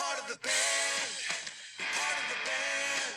part of the band. Be part of the band.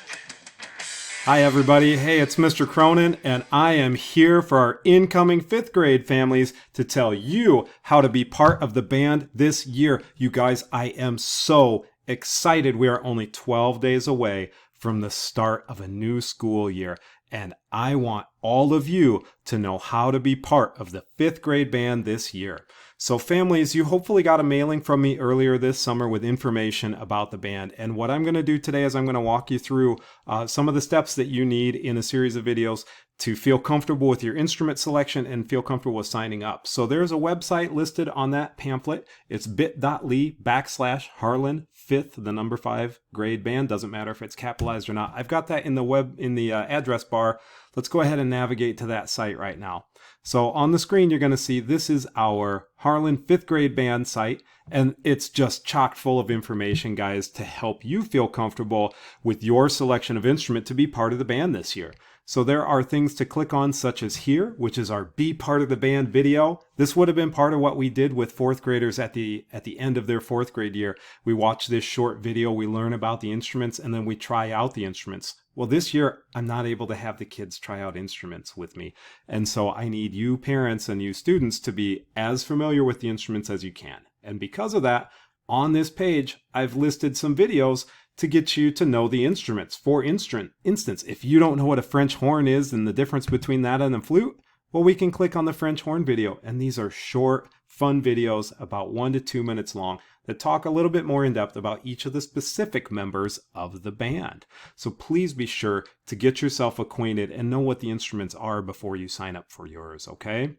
Hi everybody, hey, it's Mr. Cronin, and I am here for our incoming 5th grade families to tell you how to be part of the band this year. You guys, I am so excited. We are only 12 days away from the start of a new school year, and I want all of you to know how to be part of the 5th grade band this year. So families, you hopefully got a mailing from me earlier this summer with information about the band. And what I'm going to do today is I'm going to walk you through some of the steps that you need in a series of videos to feel comfortable with your instrument selection and feel comfortable with signing up. So there's a website listed on that pamphlet. It's bit.ly/Harlan 5th, the number 5 grade band. Doesn't matter if it's capitalized or not. I've got that in the address bar. Let's go ahead and navigate to that site right now. So on the screen, you're going to see this is our Harlan 5th grade band site, and it's just chock full of information, guys, to help you feel comfortable with your selection of instrument to be part of the band this year. So there are things to click on, such as here, which is our Be Part of the Band video. This would have been part of what we did with 4th graders at the end of their 4th grade year. We watch this short video, we learn about the instruments, and then we try out the instruments. Well, this year, I'm not able to have the kids try out instruments with me. And so I need you parents and you students to be as familiar with the instruments as you can. And because of that, on this page, I've listed some videos to get you to know the instruments. For instance, if you don't know what a French horn is and the difference between that and a flute, well, we can click on the French horn video. And these are short, fun videos about 1 to 2 minutes long that talk a little bit more in depth about each of the specific members of the band. So please be sure to get yourself acquainted and know what the instruments are before you sign up for yours, okay?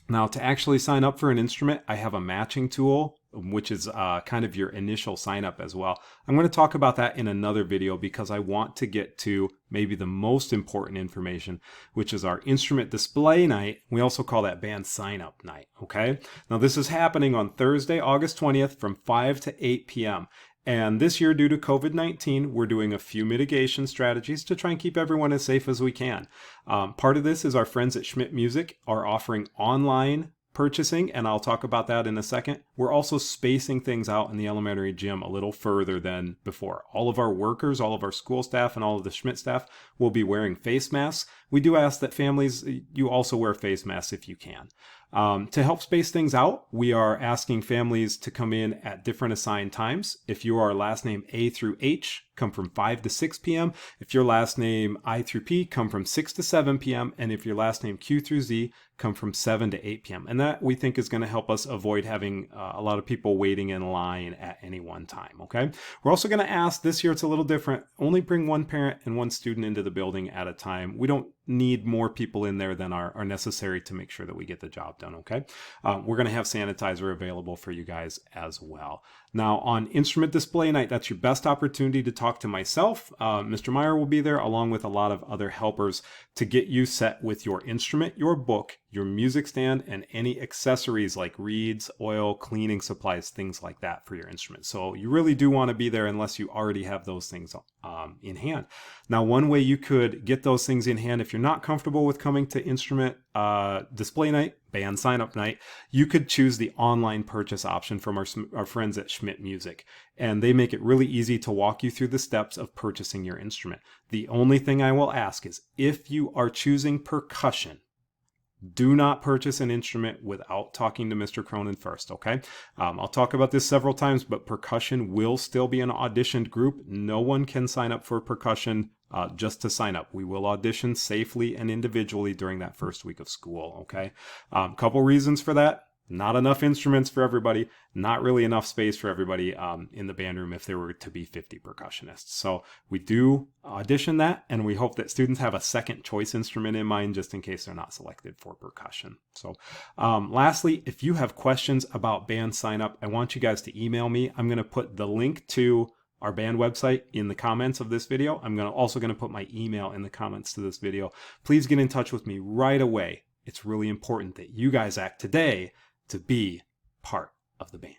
Now, to actually sign up for an instrument, I have a matching tool, which is kind of your initial sign up as well. I'm going to talk about that in another video because I want to get to maybe the most important information, which is our instrument display night. We also call that band sign up night, okay? Now, this is happening on Thursday, August 20th from 5 to 8 p.m. And this year, due to COVID-19, we're doing a few mitigation strategies to try and keep everyone as safe as we can. Part of this is our friends at Schmidt Music are offering online purchasing, and I'll talk about that in a second. We're also spacing things out in the elementary gym a little further than before. All of our workers, all of our school staff, and all of the Schmidt staff will be wearing face masks. We do ask that families, you also wear face masks if you can. To help space things out, we are asking families to come in at different assigned times. If you are last name A through H, come from 5 to 6 p.m. If your last name I through P, come from 6 to 7 p.m. And if your last name Q through Z, come from 7 to 8 p.m. And that, we think, is going to help us avoid having a lot of people waiting in line at any one time, okay? We're also going to ask, this year it's a little different, only bring one parent and one student into the building at a time. We don't need more people in there than are necessary to make sure that we get the job done, okay? We're going to have sanitizer available for you guys as well. Now, on instrument display night, that's your best opportunity to talk to myself. Mr. Meyer will be there along with a lot of other helpers to get you set with your instrument, your book, your music stand, and any accessories like reeds, oil, cleaning supplies, things like that for your instrument. So you really do want to be there unless you already have those things in hand. Now, one way you could get those things in hand if you're not comfortable with coming to instrument display night, band sign up night, you could choose the online purchase option from our friends at Schmidt Music. And they make it really easy to walk you through the steps of purchasing your instrument. The only thing I will ask is if you are choosing percussion, do not purchase an instrument without talking to Mr. Cronin first, okay? I'll talk about this several times, but percussion will still be an auditioned group. No one can sign up for percussion just to sign up. We will audition safely and individually during that first week of school, okay? Couple reasons for that. Not enough instruments for everybody, not really enough space for everybody in the band room if there were to be 50 percussionists. So we do audition that, and we hope that students have a second choice instrument in mind just in case they're not selected for percussion. So lastly, if you have questions about band sign up, I want you guys to email me. I'm going to put the link to our band website in the comments of this video. I'm also going to put my email in the comments to this video. Please get in touch with me right away. It's really important that you guys act today to be part of the band.